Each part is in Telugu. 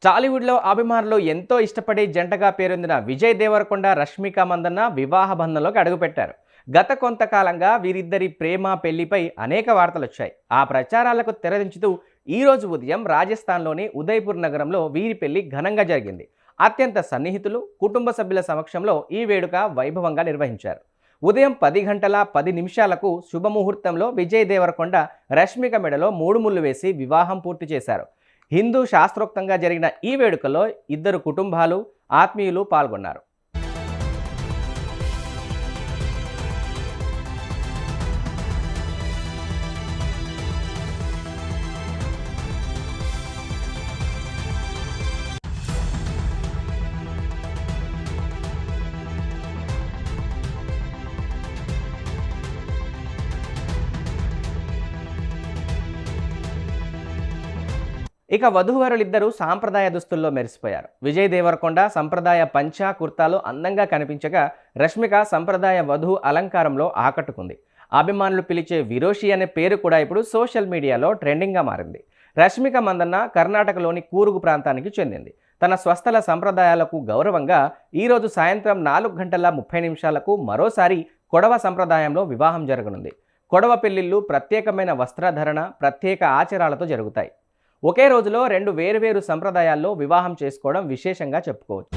టాలీవుడ్లో అభిమానులు ఎంతో ఇష్టపడే జంటగా పేరొందిన విజయ్ దేవరకొండ రష్మిక మందన్న వివాహ బంధంలోకి అడుగుపెట్టారు. గత కొంతకాలంగా వీరిద్దరి ప్రేమ పెళ్లిపై అనేక వార్తలు వచ్చాయి. ఆ ప్రచారాలకు తెరదించుతూ ఈ రోజు ఉదయం రాజస్థాన్లోని ఉదయ్పూర్ నగరంలో వీరి పెళ్లి ఘనంగా జరిగింది. అత్యంత సన్నిహితులు, కుటుంబ సభ్యుల సమక్షంలో ఈ వేడుక వైభవంగా నిర్వహించారు. ఉదయం 10 గంటల 10 నిమిషాలకు శుభముహూర్తంలో విజయ్ దేవరకొండ రష్మిక మెడలో 3 ముళ్ళు వేసి వివాహం పూర్తి చేశారు. హిందూ శాస్త్రోక్తంగా జరిగిన ఈ వేడుకలో ఇద్దరు కుటుంబాలు, ఆత్మీయులు పాల్గొన్నారు. ఇక వధూవరులిద్దరూ సాంప్రదాయ దుస్తుల్లో మెరిసిపోయారు. విజయ్ దేవరకొండ సంప్రదాయ పంచా కుర్తాలో అందంగా కనిపించగా, రష్మిక సంప్రదాయ వధువు అలంకారంలో ఆకట్టుకుంది. అభిమానులు పిలిచే విరోషి అనే పేరు కూడా ఇప్పుడు సోషల్ మీడియాలో ట్రెండింగ్గా మారింది. రష్మిక మందన్న కర్ణాటకలోని కూరుగు ప్రాంతానికి చెందింది. తన స్వస్థల సంప్రదాయాలకు గౌరవంగా ఈరోజు సాయంత్రం 4 గంటల 30 నిమిషాలకు మరోసారి కొడవ సంప్రదాయంలో వివాహం జరగనుంది. కొడవ పెళ్లిళ్ళు ప్రత్యేకమైన వస్త్రధరణ, ప్రత్యేక ఆచారాలతో జరుగుతాయి. ఒకే రోజులో రెండు వేరువేరు సంప్రదాయాల్లో వివాహం చేసుకోవడం విశేషంగా చెప్పుకోవచ్చు.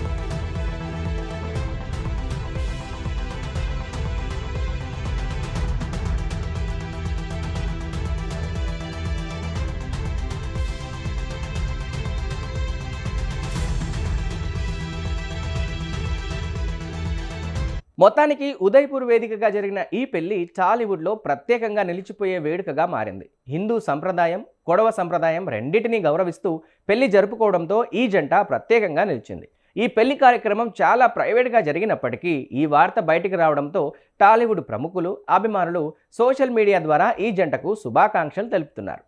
మొత్తానికి ఉదయ్పూర్ వేదికగా జరిగిన ఈ పెళ్లి టాలీవుడ్లో ప్రత్యేకంగా నిలిచిపోయే వేడుకగా మారింది. హిందూ సంప్రదాయం, కొడవ సంప్రదాయం రెండింటినీ గౌరవిస్తూ పెళ్లి జరుపుకోవడంతో ఈ జంట ప్రత్యేకంగా నిలిచింది. ఈ పెళ్లి కార్యక్రమం చాలా ప్రైవేట్గా జరిగినప్పటికీ ఈ వార్త బయటికి రావడంతో టాలీవుడ్ ప్రముఖులు, అభిమానులు సోషల్ మీడియా ద్వారా ఈ జంటకు శుభాకాంక్షలు తెలుపుతున్నారు.